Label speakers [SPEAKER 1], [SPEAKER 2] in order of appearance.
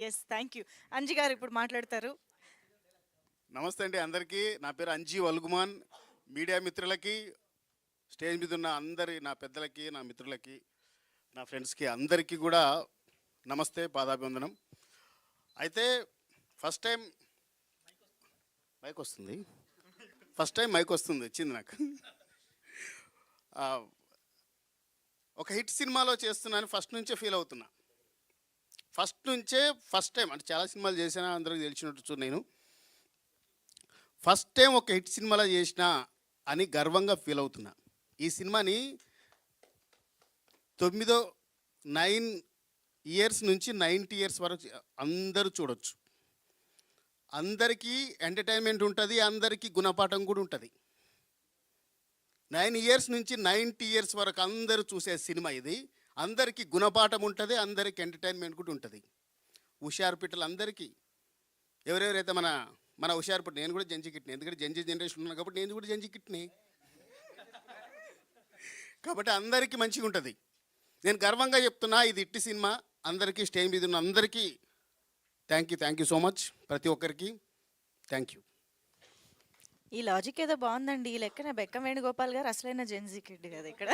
[SPEAKER 1] Yes. Thank you. Anji గారు ఇప్పుడు మాట్లాడతారు.
[SPEAKER 2] నమస్తే అండి అందరికీ. నా పేరు అంజీ వల్గుమాన్. మీడియా మిత్రులకి, స్టేజ్ మీద ఉన్న అందరి నా పెద్దలకి, నా మిత్రులకి, నా ఫ్రెండ్స్కి అందరికీ కూడా నమస్తే, పాదాభివందనం. అయితే ఫస్ట్ టైం మైక్ వస్తుంది, వచ్చింది నాకు. ఆ, ఒక హిట్ సినిమాలో చేస్తున్నాను ఫస్ట్ నుంచే ఫీల్ అవుతున్నా. ఫస్ట్ టైం అంటే చాలా సినిమాలు చేసినా అందరికి తెలిసినట్టు నేను ఫస్ట్ టైం ఒక హిట్ సినిమాలో చేసిన అని గర్వంగా ఫీల్ అవుతున్నా. ఈ సినిమాని 9 ఇయర్స్ నుంచి 90 ఇయర్స్ వరకు అందరూ చూడొచ్చు. అందరికీ ఎంటర్టైన్మెంట్ ఉంటుంది, అందరికీ గుణపాఠం కూడా ఉంటుంది. 9 ఇయర్స్ నుంచి 90 ఇయర్స్ వరకు అందరూ చూసే సినిమా ఇది. అందరికీ గుణపాఠం ఉంటుంది, అందరికీ ఎంటర్టైన్మెంట్ కూడా ఉంటుంది. హుషారు పిట్టలు అందరికీ ఎవరెవరైతే మన హుషారు పిట్ట, నేను కూడా జంజి కిట్ని, ఎందుకంటే జంజి జనరేషన్ ఉన్నాను కాబట్టి నేను కూడా జంజి కిట్ని, కాబట్టి అందరికీ మంచిగా ఉంటుంది. నేను గర్వంగా చెప్తున్నా, ఇది ఇట్టి సినిమా. అందరికీ స్టేజ్ మీద ఉన్న అందరికీ థ్యాంక్ యూ సో మచ్. ప్రతి ఒక్కరికి థ్యాంక్ యూ.
[SPEAKER 1] ఈ లాజిక్ ఏదో బాగుందండి. ఈ లెక్కన బెక్కం వేణుగోపాల్ గారు అసలైన జెన్జీ కిడ్ కదా ఇక్కడ.